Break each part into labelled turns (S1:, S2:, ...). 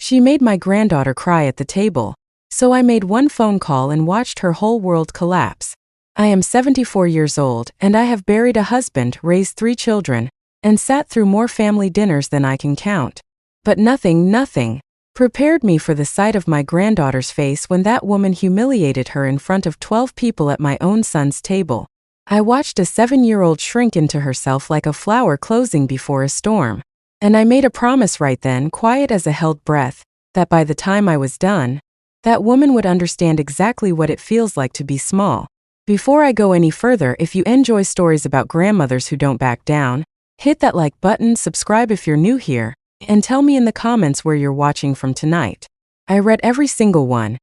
S1: She made my granddaughter cry at the table. So I made one phone call and watched her whole world collapse. I am 74 years old, and I have buried a husband, raised 3 children, and sat through more family dinners than I can count. But nothing prepared me for the sight of my granddaughter's face when that woman humiliated her in front of 12 people at my own son's table. I watched a 7-year-old shrink into herself like a flower closing before a storm. And I made a promise right then, quiet as a held breath, that by the time I was done, that woman would understand exactly what it feels like to be small. Before I go any further, if you enjoy stories about grandmothers who don't back down, hit that like button, subscribe if you're new here, and tell me in the comments where you're watching from tonight. I read every single one,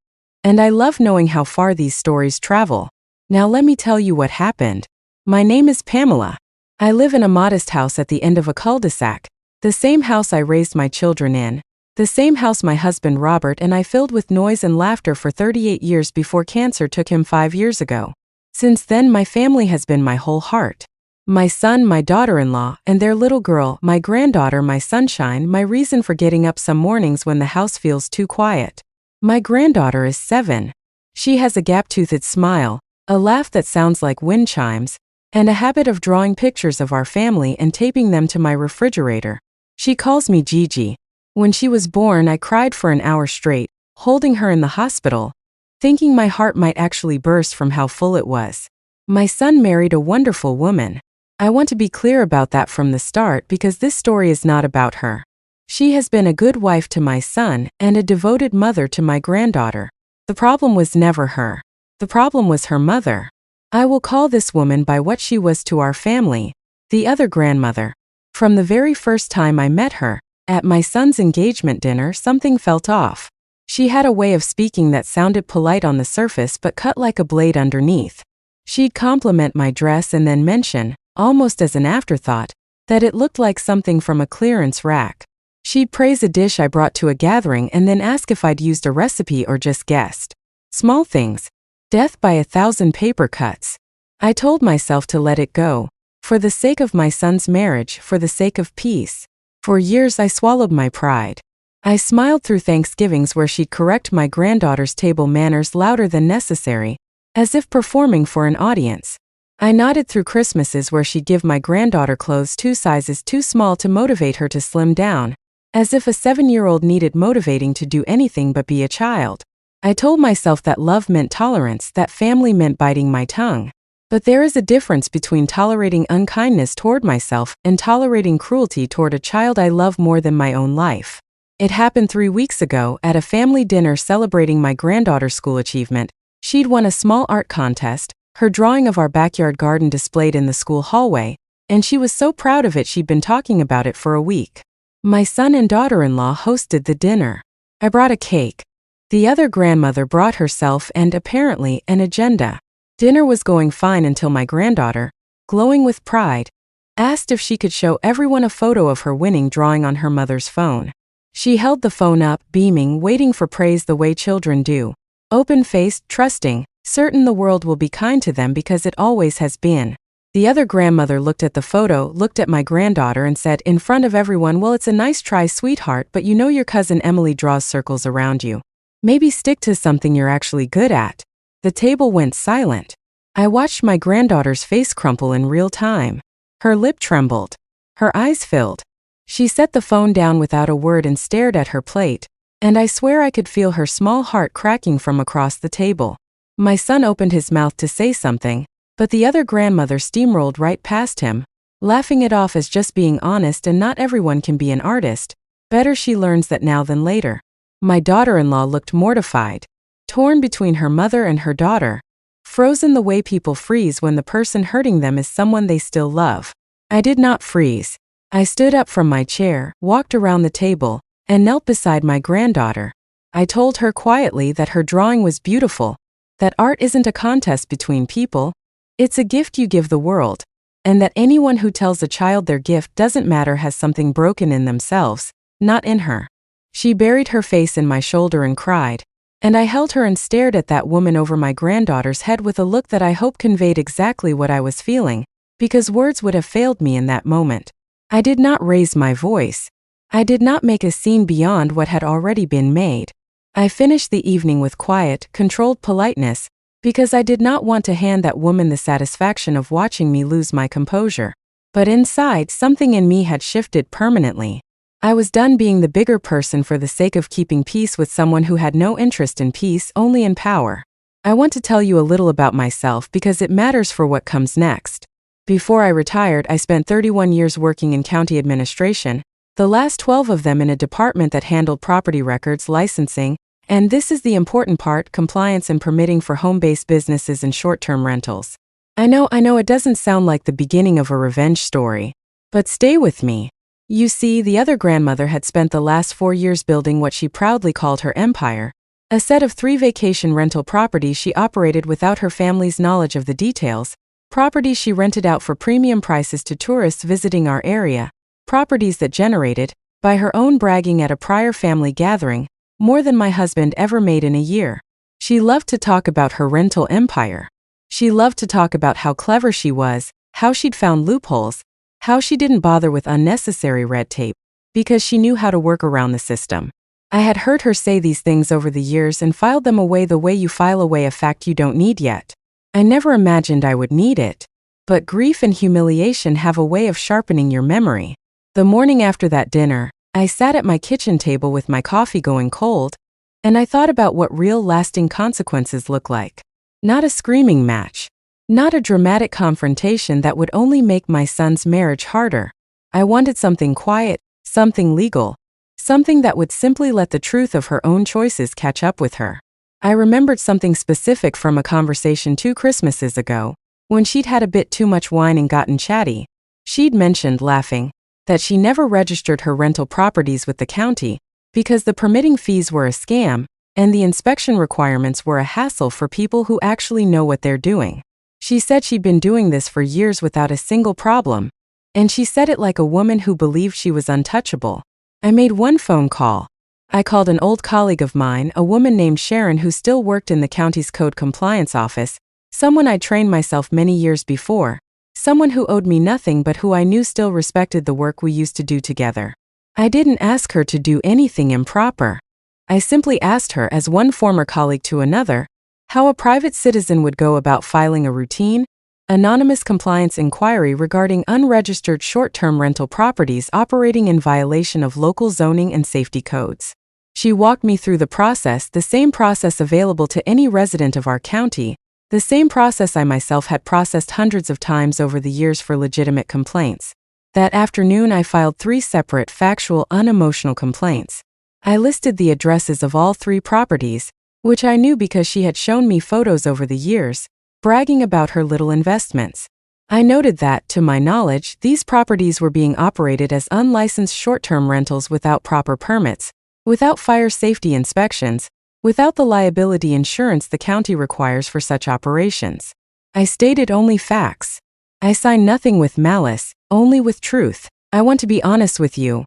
S1: and I love knowing how far these stories travel. Now let me tell you what happened. My name is Pamela. I live in a modest house at the end of a cul-de-sac, the same house I raised my children in, the same house my husband Robert and I filled with noise and laughter for 38 years before cancer took him 5 years ago. Since then, my family has been my whole heart. My son, my daughter-in-law, and their little girl, my granddaughter, my sunshine, my reason for getting up some mornings when the house feels too quiet. My granddaughter is 7. She has a gap-toothed smile, a laugh that sounds like wind chimes, and a habit of drawing pictures of our family and taping them to my refrigerator. She calls me Gigi. When she was born, I cried for an hour straight, holding her in the hospital, thinking my heart might actually burst from how full it was. My son married a wonderful woman. I want to be clear about that from the start because this story is not about her. She has been a good wife to my son and a devoted mother to my granddaughter. The problem was never her. The problem was her mother. I will call this woman by what she was to our family, the other grandmother. From the very first time I met her, at my son's engagement dinner, something felt off. She had a way of speaking that sounded polite on the surface but cut like a blade underneath. She'd compliment my dress and then mention, almost as an afterthought, that it looked like something from a clearance rack. She'd praise a dish I brought to a gathering and then ask if I'd used a recipe or just guessed. Small things. Death by 1,000 paper cuts. I told myself to let it go. For the sake of my son's marriage, for the sake of peace. For years I swallowed my pride. I smiled through Thanksgivings where she'd correct my granddaughter's table manners louder than necessary, as if performing for an audience. I nodded through Christmases where she'd give my granddaughter clothes 2 sizes too small to motivate her to slim down, as if a 7-year-old needed motivating to do anything but be a child. I told myself that love meant tolerance, that family meant biting my tongue. But there is a difference between tolerating unkindness toward myself and tolerating cruelty toward a child I love more than my own life. It happened 3 weeks ago at a family dinner celebrating my granddaughter's school achievement. She'd won a small art contest, her drawing of our backyard garden displayed in the school hallway, and she was so proud of it she'd been talking about it for a week. My son and daughter-in-law hosted the dinner. I brought a cake. The other grandmother brought herself and, apparently, an agenda. Dinner was going fine until my granddaughter, glowing with pride, asked if she could show everyone a photo of her winning drawing on her mother's phone. She held the phone up, beaming, waiting for praise the way children do. Open-faced, trusting, certain the world will be kind to them because it always has been. The other grandmother looked at the photo, looked at my granddaughter and said in front of everyone, "Well, it's a nice try, sweetheart, but you know your cousin Emily draws circles around you. Maybe stick to something you're actually good at." The table went silent. I watched my granddaughter's face crumple in real time. Her lip trembled. Her eyes filled. She set the phone down without a word and stared at her plate, and I swear I could feel her small heart cracking from across the table. My son opened his mouth to say something, but the other grandmother steamrolled right past him, laughing it off as just being honest and not everyone can be an artist. Better she learns that now than later. My daughter-in-law looked mortified, torn between her mother and her daughter, frozen the way people freeze when the person hurting them is someone they still love. I did not freeze. I stood up from my chair, walked around the table, and knelt beside my granddaughter. I told her quietly that her drawing was beautiful, that art isn't a contest between people, it's a gift you give the world, and that anyone who tells a child their gift doesn't matter has something broken in themselves, not in her. She buried her face in my shoulder and cried, and I held her and stared at that woman over my granddaughter's head with a look that I hope conveyed exactly what I was feeling, because words would have failed me in that moment. I did not raise my voice. I did not make a scene beyond what had already been made. I finished the evening with quiet, controlled politeness, because I did not want to hand that woman the satisfaction of watching me lose my composure. But inside, something in me had shifted permanently. I was done being the bigger person for the sake of keeping peace with someone who had no interest in peace, only in power. I want to tell you a little about myself because it matters for what comes next. Before I retired, I spent 31 years working in county administration, the last 12 of them in a department that handled property records, licensing, and this is the important part, compliance and permitting for home-based businesses and short-term rentals. I know it doesn't sound like the beginning of a revenge story, but stay with me. You see, the other grandmother had spent the last 4 years building what she proudly called her empire, a set of 3 vacation rental properties she operated without her family's knowledge of the details, properties she rented out for premium prices to tourists visiting our area, properties that generated, by her own bragging at a prior family gathering, more than my husband ever made in a year. She loved to talk about her rental empire. She loved to talk about how clever she was, how she'd found loopholes, how she didn't bother with unnecessary red tape, because she knew how to work around the system. I had heard her say these things over the years and filed them away the way you file away a fact you don't need yet. I never imagined I would need it. But grief and humiliation have a way of sharpening your memory. The morning after that dinner, I sat at my kitchen table with my coffee going cold, and I thought about what real lasting consequences look like. Not a screaming match. Not a dramatic confrontation that would only make my son's marriage harder. I wanted something quiet, something legal, something that would simply let the truth of her own choices catch up with her. I remembered something specific from a conversation 2 Christmases ago, when she'd had a bit too much wine and gotten chatty. She'd mentioned, laughing, that she never registered her rental properties with the county because the permitting fees were a scam and the inspection requirements were a hassle for people who actually know what they're doing. She said she'd been doing this for years without a single problem, and she said it like a woman who believed she was untouchable. I made one phone call. I called an old colleague of mine, a woman named Sharon who still worked in the county's code compliance office, someone I'd trained myself many years before, someone who owed me nothing but who I knew still respected the work we used to do together. I didn't ask her to do anything improper. I simply asked her, as one former colleague to another, how a private citizen would go about filing a routine, anonymous compliance inquiry regarding unregistered short-term rental properties operating in violation of local zoning and safety codes. She walked me through the process, the same process available to any resident of our county, the same process I myself had processed hundreds of times over the years for legitimate complaints. That afternoon I filed 3 separate, factual, unemotional complaints. I listed the addresses of all 3 properties, which I knew because she had shown me photos over the years, bragging about her little investments. I noted that, to my knowledge, these properties were being operated as unlicensed short-term rentals without proper permits, without fire safety inspections, without the liability insurance the county requires for such operations. I stated only facts. I signed nothing with malice, only with truth. I want to be honest with you.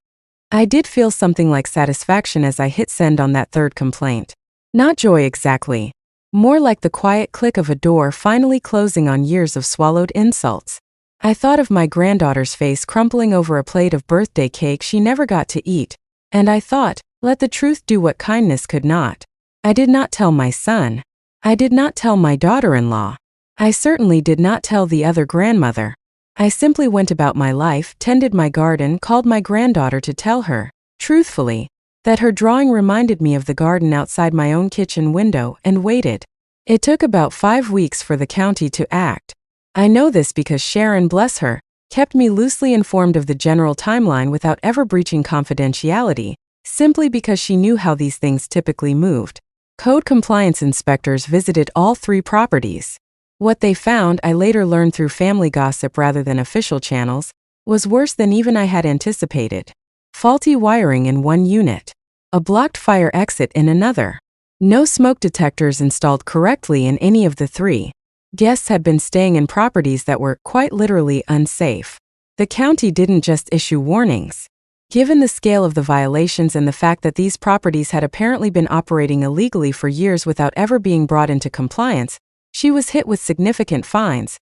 S1: I did feel something like satisfaction as I hit send on that 3rd complaint. Not joy exactly. More like the quiet click of a door finally closing on years of swallowed insults. I thought of my granddaughter's face crumpling over a plate of birthday cake she never got to eat, and I thought, let the truth do what kindness could not. I did not tell my son. I did not tell my daughter-in-law. I certainly did not tell the other grandmother. I simply went about my life, tended my garden, called my granddaughter to tell her, truthfully, that her drawing reminded me of the garden outside my own kitchen window, and waited. It took about 5 weeks for the county to act. I know this because Sharon, bless her, kept me loosely informed of the general timeline without ever breaching confidentiality, simply because she knew how these things typically moved. Code compliance inspectors visited all 3 properties. What they found, I later learned through family gossip rather than official channels, was worse than even I had anticipated. Faulty wiring in one unit. A blocked fire exit in another. No smoke detectors installed correctly in any of the 3. Guests had been staying in properties that were, quite literally, unsafe. The county didn't just issue warnings. Given the scale of the violations and the fact that these properties had apparently been operating illegally for years without ever being brought into compliance, she was hit with significant fines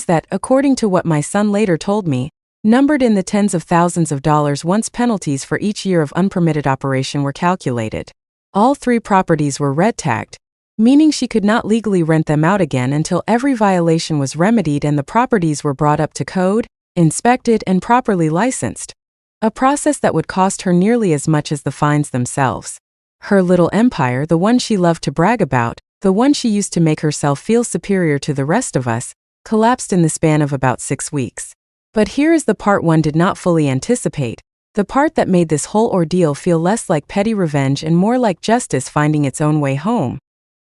S1: that, according to what my son later told me, numbered in the tens of thousands of dollars once penalties for each year of unpermitted operation were calculated. All 3 properties were red tagged, meaning she could not legally rent them out again until every violation was remedied and the properties were brought up to code, inspected, and properly licensed. A process that would cost her nearly as much as the fines themselves. Her little empire, the one she loved to brag about, the one she used to make herself feel superior to the rest of us, collapsed in the span of about 6 weeks. But here is the part one did not fully anticipate, the part that made this whole ordeal feel less like petty revenge and more like justice finding its own way home.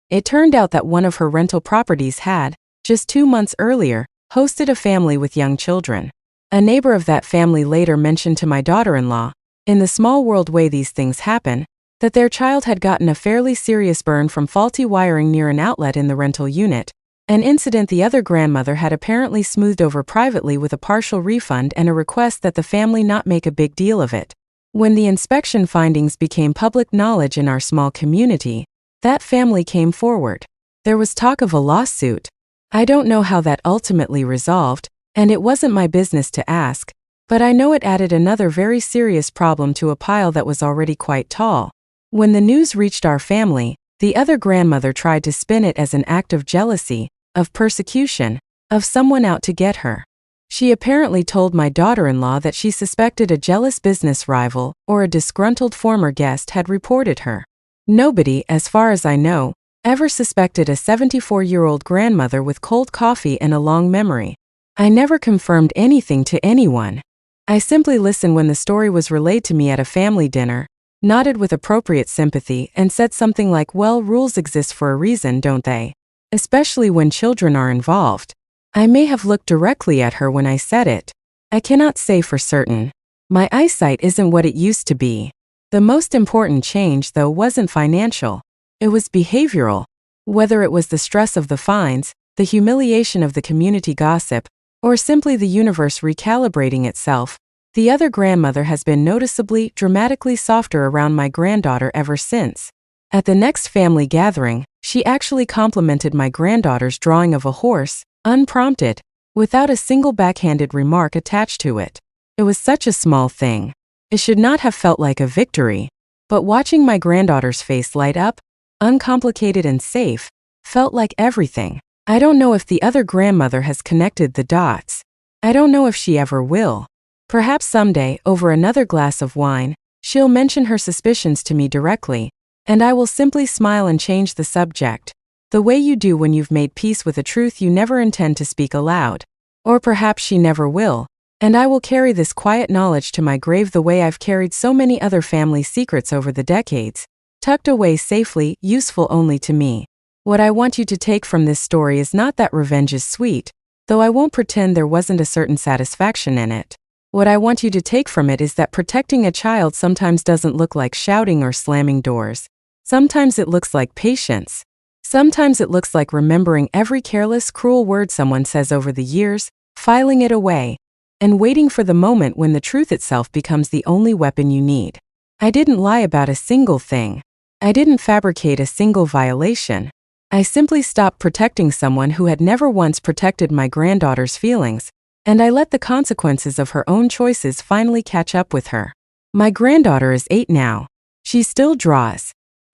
S1: It turned out that one of her rental properties had, just 2 months earlier, hosted a family with young children. A neighbor of that family later mentioned to my daughter-in-law, in the small world way these things happen, that their child had gotten a fairly serious burn from faulty wiring near an outlet in the rental unit, an incident the other grandmother had apparently smoothed over privately with a partial refund and a request that the family not make a big deal of it. When the inspection findings became public knowledge in our small community, that family came forward. There was talk of a lawsuit. I don't know how that ultimately resolved, and it wasn't my business to ask, but I know it added another very serious problem to a pile that was already quite tall. When the news reached our family, the other grandmother tried to spin it as an act of jealousy, of persecution, of someone out to get her. She apparently told my daughter-in-law that she suspected a jealous business rival or a disgruntled former guest had reported her. Nobody, as far as I know, ever suspected a 74-year-old grandmother with cold coffee and a long memory. I never confirmed anything to anyone. I simply listened when the story was relayed to me at a family dinner, nodded with appropriate sympathy, and said something like, "Well, rules exist for a reason, don't they? Especially when children are involved." I may have looked directly at her when I said it. I cannot say for certain. My eyesight isn't what it used to be. The most important change, though, wasn't financial. It was behavioral. Whether it was the stress of the fines, the humiliation of the community gossip, or simply the universe recalibrating itself, the other grandmother has been noticeably, dramatically softer around my granddaughter ever since. At the next family gathering, she actually complimented my granddaughter's drawing of a horse, unprompted, without a single backhanded remark attached to it. It was such a small thing. It should not have felt like a victory. But watching my granddaughter's face light up, uncomplicated and safe, felt like everything. I don't know if the other grandmother has connected the dots. I don't know if she ever will. Perhaps someday, over another glass of wine, she'll mention her suspicions to me directly, and I will simply smile and change the subject, the way you do when you've made peace with a truth you never intend to speak aloud. Or perhaps she never will, and I will carry this quiet knowledge to my grave the way I've carried so many other family secrets over the decades, tucked away safely, useful only to me. What I want you to take from this story is not that revenge is sweet, though I won't pretend there wasn't a certain satisfaction in it. What I want you to take from it is that protecting a child sometimes doesn't look like shouting or slamming doors. Sometimes it looks like patience. Sometimes it looks like remembering every careless, cruel word someone says over the years, filing it away, and waiting for the moment when the truth itself becomes the only weapon you need. I didn't lie about a single thing. I didn't fabricate a single violation. I simply stopped protecting someone who had never once protected my granddaughter's feelings, and I let the consequences of her own choices finally catch up with her. My granddaughter is 8 now. She still draws.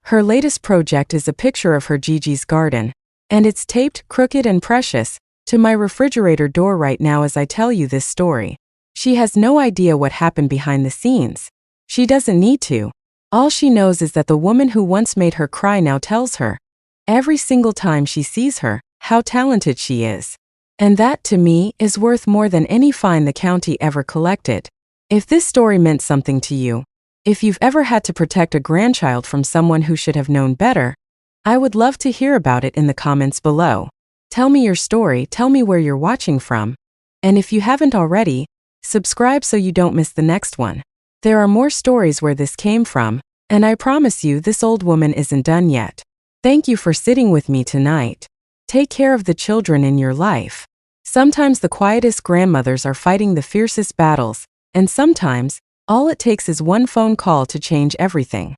S1: Her latest project is a picture of her Gigi's garden, and it's taped, crooked and precious, to my refrigerator door right now as I tell you this story. She has no idea what happened behind the scenes. She doesn't need to. All she knows is that the woman who once made her cry now tells her, every single time she sees her, how talented she is. And that, to me, is worth more than any fine the county ever collected. If this story meant something to you, if you've ever had to protect a grandchild from someone who should have known better, I would love to hear about it in the comments below. Tell me your story, tell me where you're watching from. And if you haven't already, subscribe so you don't miss the next one. There are more stories where this came from, and I promise you this old woman isn't done yet. Thank you for sitting with me tonight. Take care of the children in your life. Sometimes the quietest grandmothers are fighting the fiercest battles, and sometimes, all it takes is one phone call to change everything.